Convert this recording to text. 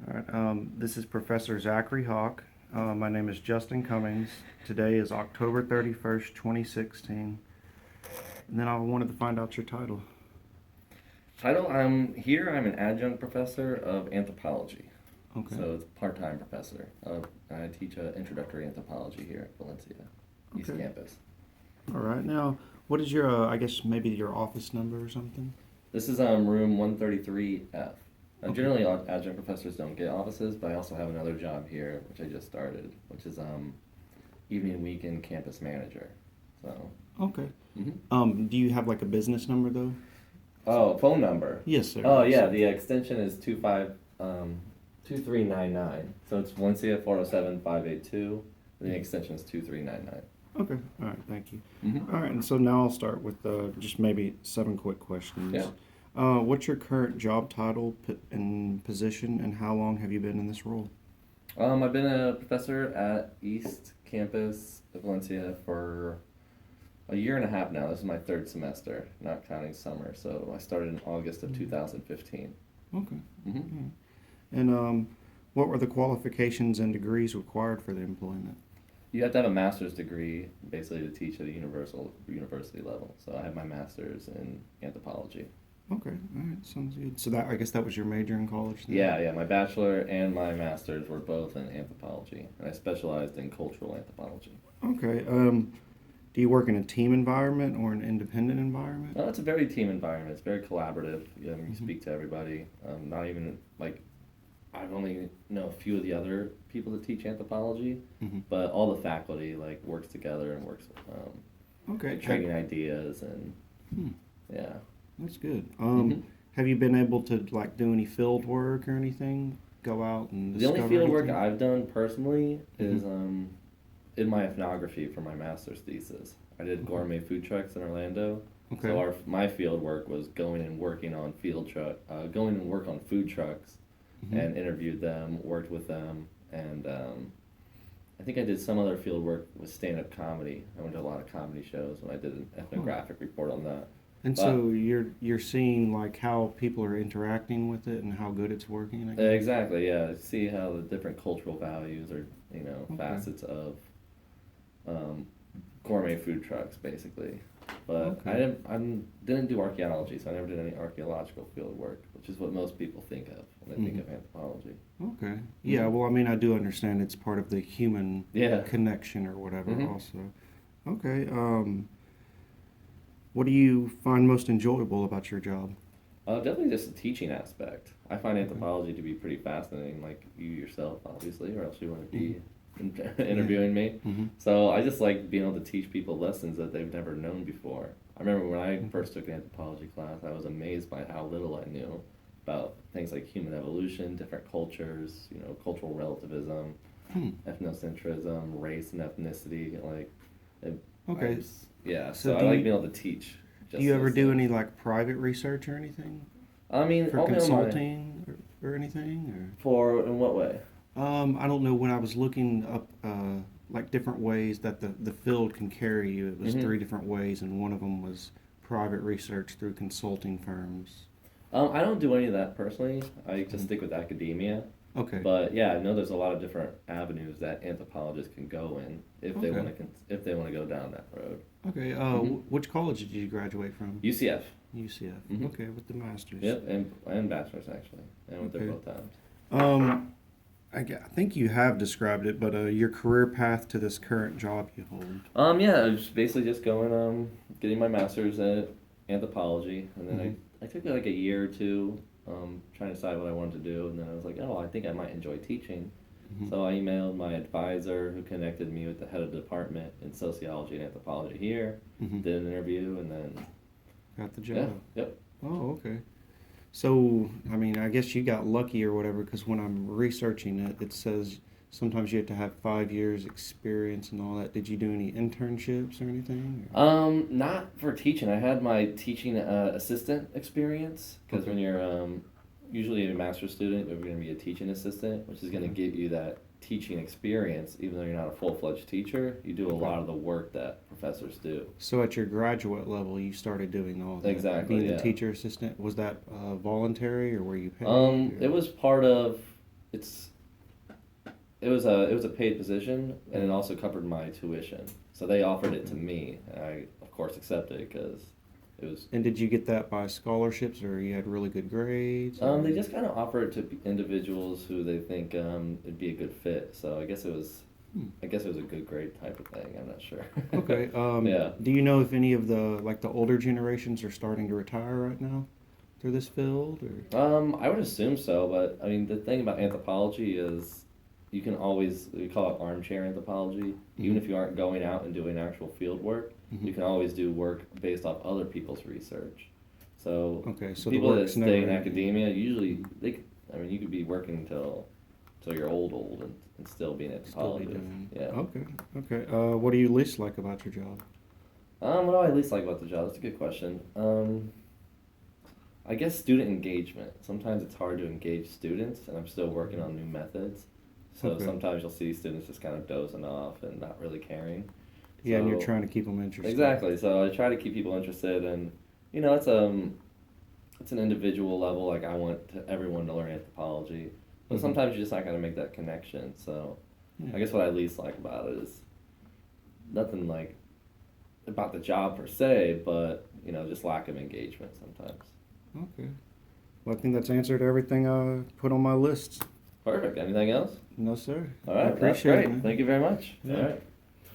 All right. This is Professor Zachary Hawk. My name is Justin Cummings. Today is October 31st, 2016. And then I wanted to find out your title. Title, I'm an adjunct professor of anthropology. Okay. So it's part-time professor. I teach introductory anthropology here at Valencia, East Okay. Campus. All right. Now, what is your, I guess maybe your office number or something? This is room 133F. Okay. Generally, adjunct professors don't get offices, but I also have another job here, which I just started, which is evening weekend campus manager. So. Okay. Mhm. Do you have like a business number though? Oh, phone number. Yes, sir. Oh yeah, the extension is 2399. So it's 1CF 407-582. And the extension is 2399. Okay. All right. Thank you. Mm-hmm. All right. And so now I'll start with just maybe 7 quick questions. Yeah. What's your current job title and position, and how long have you been in this role? I've been a professor at East Campus of Valencia for a year and a half now. This is my third semester, not counting summer. So I started in August of 2015. Okay. Mm-hmm. All right. And what were the qualifications and degrees required for the employment? You have to have a master's degree basically to teach at a universal university level. So I have my master's in anthropology. Okay, all right, sounds good. So that I guess that was your major in college then? Yeah. My bachelor and my master's were both in anthropology, and I specialized in cultural anthropology. Okay. Do you work in a team environment or an independent environment? Well, it's a very team environment. It's very collaborative. You Mm-hmm. speak to everybody. Not even like I've only know a few of the other people that teach anthropology, Mm-hmm. but all the faculty like works together and works Okay. trading ideas and Hmm, yeah. that's good. Hmm. Have you been able to like do any field work or anything? Go out and The only discover field work anything? I've done personally is Mm-hmm. in my ethnography for my master's thesis. I did Okay. gourmet food trucks in Orlando. Okay. So my field work was going and working on going and work on food trucks, Mm-hmm. and interviewed them, worked with them, and I think I did some other field work with stand-up comedy. I went to a lot of comedy shows when I did an ethnographic report on that. And But so you're seeing like how people are interacting with it and how good it's working, I guess? exactly, yeah, see how the different cultural values or Okay. facets of um, gourmet food trucks, basically. But Okay. didn't do archaeology, so I never did any archaeological field work, which is what most people think of when they think Mhm. of anthropology. Okay. Yeah, well, I mean, I do understand it's part of the human Yeah. connection or whatever Hmm. also. Okay. What do you find most enjoyable about your job? Definitely just the teaching aspect. I find Okay. anthropology to be pretty fascinating, like you yourself, obviously, or else you wouldn't be Yeah. interviewing me. Mm-hmm. So I just like being able to teach people lessons that they've never known before. I remember when I Mm-hmm. first took an anthropology class, I was amazed by how little I knew about things like human evolution, different cultures, cultural relativism, Hmm. ethnocentrism, race and ethnicity. Like, Okay. yeah. So So I like being able to teach. do Just you ever those do things. any like private research or anything I mean, for I'll be on my consulting or anything? for in what way? I don't know. When I was looking up like different ways that the field can carry you, it was Hmm. 3 different ways, and one of them was private research through consulting firms. I don't do any of that personally. I just Mhm. stick with academia. Okay. But yeah, I know there's a lot of different avenues that anthropologists can go in if they Okay. want to go down that road. Okay. Hmm. Which college did you graduate from? UCF. UCF. Hmm. Okay, with the masters. Yep, and bachelor's actually. I went there Okay. both times. Um, I think you have described it, but your career path to this current job you hold. Yeah, I was basically just going getting my master's at anthropology, and then Hmm. I took like a year or two trying to decide what I wanted to do, and then I was like, oh, I think I might enjoy teaching. Hmm. So I emailed my advisor, who connected me with the head of the department in sociology and anthropology here. Hmm. Did an interview, and then Got the yeah, job. yep. Oh, okay. So, I mean, I guess you got lucky or whatever, because when I'm researching it, it says sometimes you have to have 5 years experience and all that. Did you do any internships or anything? Not for teaching. I had my teaching assistant experience because Okay. when you're usually a master's student, you're going to be a teaching assistant, which is going to Okay. give you that teaching experience, even though you're not a full-fledged teacher. You do a Okay. lot of the work that professors do. So at your graduate level, you started doing all that. Exactly, Being the yeah. teacher assistant, was that voluntary or were you paid? It was part of it's it was a paid position, and it also covered my tuition. So they offered it to me, and I of course accepted it because it was. And did you get that by scholarships, or you had really good grades? They just kind of offer it to individuals who they think it'd be a good fit. So I guess it was. I guess it was a good grade type of thing. I'm not sure. Okay. Yeah. Do you know if any of the older generations are starting to retire right now through this field, or? I would assume so, but I mean, the thing about anthropology is you can always, we call it armchair anthropology. Even if you aren't going out and doing actual field work, you can always do work based off other people's research. So, Okay, so the people that work's stay in never- academia, usually, I mean, you could be working until you're old, and still be an Still be anthropologist. doing. Yeah. Okay. Okay. What do you least like about your job? What do I least like about the job? That's a good question. I guess student engagement. Sometimes it's hard to engage students, and I'm still working on new methods. So Okay. sometimes you'll see students just kind of dozing off and not really caring. Yeah, and you're So- trying to keep them interested. Exactly. So I try to keep people interested, and it's an individual level. Like I want everyone to learn anthropology, but Mhm. sometimes you're just not gonna make that connection. So Yeah. I guess what I least like about it is nothing like about the job per se, but just lack of engagement sometimes. Okay. Well, I think that's answered everything I put on my list. Perfect. Anything else? No, sir. All I right. That's appreciate great. it, man. Thank you very much. Yeah. All right.